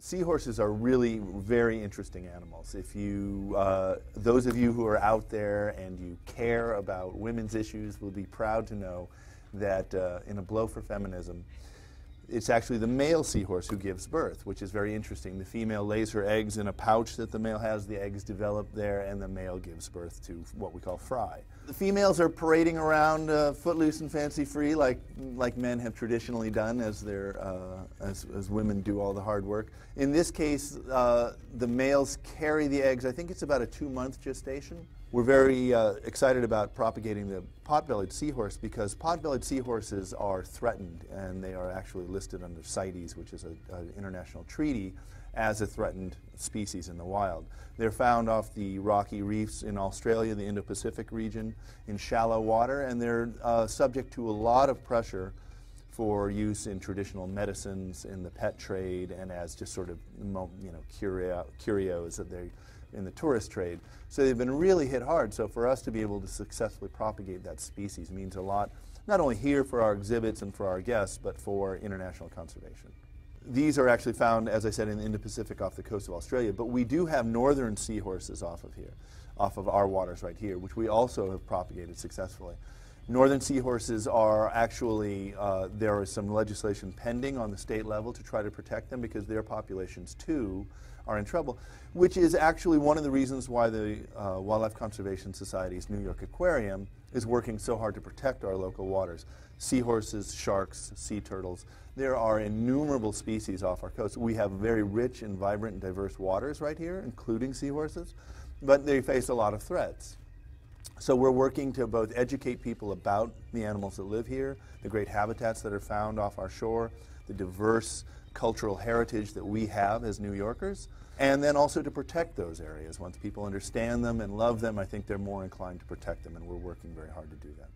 Seahorses are really very interesting animals. If you, those of you who are out there and you care about women's issues will be proud to know that in A Blow for Feminism, it's actually the male seahorse who gives birth, which is very interesting. The female lays her eggs in a pouch that the male has. The eggs develop there, and the male gives birth to what we call fry. The females are parading around footloose and fancy-free, like men have traditionally done, as women do all the hard work. In this case, the males carry the eggs. I think it's about a 2-month gestation. We're very excited about propagating the pot-bellied seahorse because pot-bellied seahorses are threatened, and they are actually listed under CITES, which is an international treaty, as a threatened species in the wild. They're found off the rocky reefs in Australia, the Indo-Pacific region, in shallow water, and they're subject to a lot of pressure for use in traditional medicines, in the pet trade, and as just sort of, curios that they in the tourist trade. So they've been really hit hard. So for us to be able to successfully propagate that species means a lot, not only here for our exhibits and for our guests, but for international conservation. These are actually found, as I said, in the Indo-Pacific off the coast of Australia, but we do have northern seahorses off of here, off of our waters right here, which we also have propagated successfully. Northern seahorses are actually, there is some legislation pending on the state level to try to protect them because their populations too are in trouble, which is actually one of the reasons why the Wildlife Conservation Society's New York Aquarium is working so hard to protect our local waters. Seahorses, sharks, sea turtles, there are innumerable species off our coast. We have very rich and vibrant and diverse waters right here, including seahorses, but they face a lot of threats. So we're working to both educate people about the animals that live here, the great habitats that are found off our shore, the diverse cultural heritage that we have as New Yorkers, and then also to protect those areas. Once people understand them and love them, I think they're more inclined to protect them, and we're working very hard to do that.